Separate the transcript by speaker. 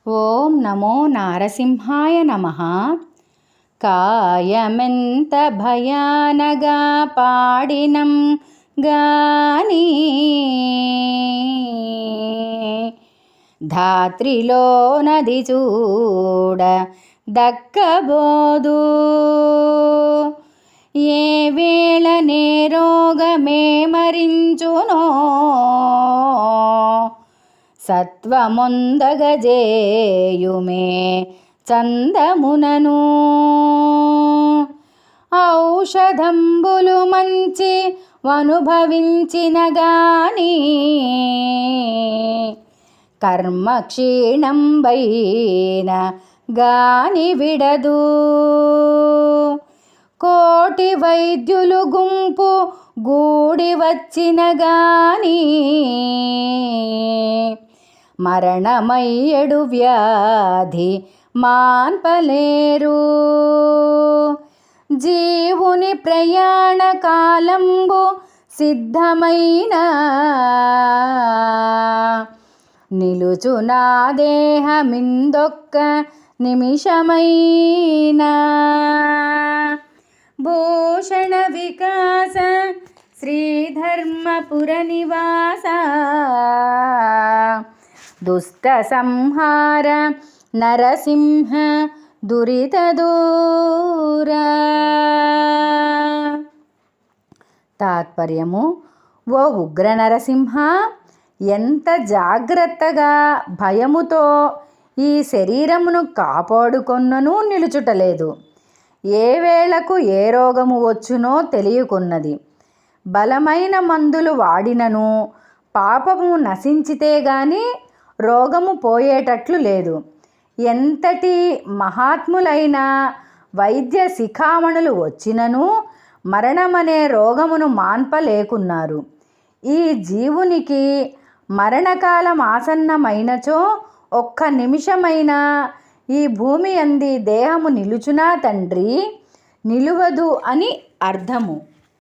Speaker 1: ఓం నమో నారసింహాయ నమః. కాయమెంత భయానగా పాడినం గాని ధాత్రిలో నది చూడ దక్కబోదు. ఏ వేళ నే రోగమే మరించునో సత్వమొందగజేయుమే చందమునను. ఔషధంబులు మంచి వనుభవించిన గాని కర్మ క్షీణంబైన గాని విడదు. కోటి వైద్యులు గుంపు గూడి వచ్చిన గాని మరణమయ్యడు వ్యాధి మాన్పలేరు. జీవుని ప్రయాణ కాలంబు సిద్ధమైన నిలుచునా దేహమిందొక్క నిమిషమైనా. భూషణ వికాస శ్రీధర్మపుర నివాస దుష్ట సంహార నరసింహ దురిత దూర. తాత్పర్యము: ఓ ఉగ్ర నరసింహ, ఎంత జాగ్రత్తగా భయముతో ఈ శరీరమును కాపాడుకొన్ననూ నిలుచుటలేదు. ఏ వేళకు ఏ రోగము వచ్చునో తెలియకున్నది. బలమైన మందులు వాడినను పాపము నశించితే గాని రోగము పోయేటట్లు లేదు. ఎంతటి మహాత్ములైన వైద్య శిఖామణులు వచ్చినను మరణమనే రోగమును మాన్పలేకున్నారు. ఈ జీవునికి మరణకాలం ఆసన్నమైనచో ఒక్క నిమిషమైనా ఈ భూమి అంది దేహము నిలుచునా తండ్రి? నిలువదు అని అర్థము.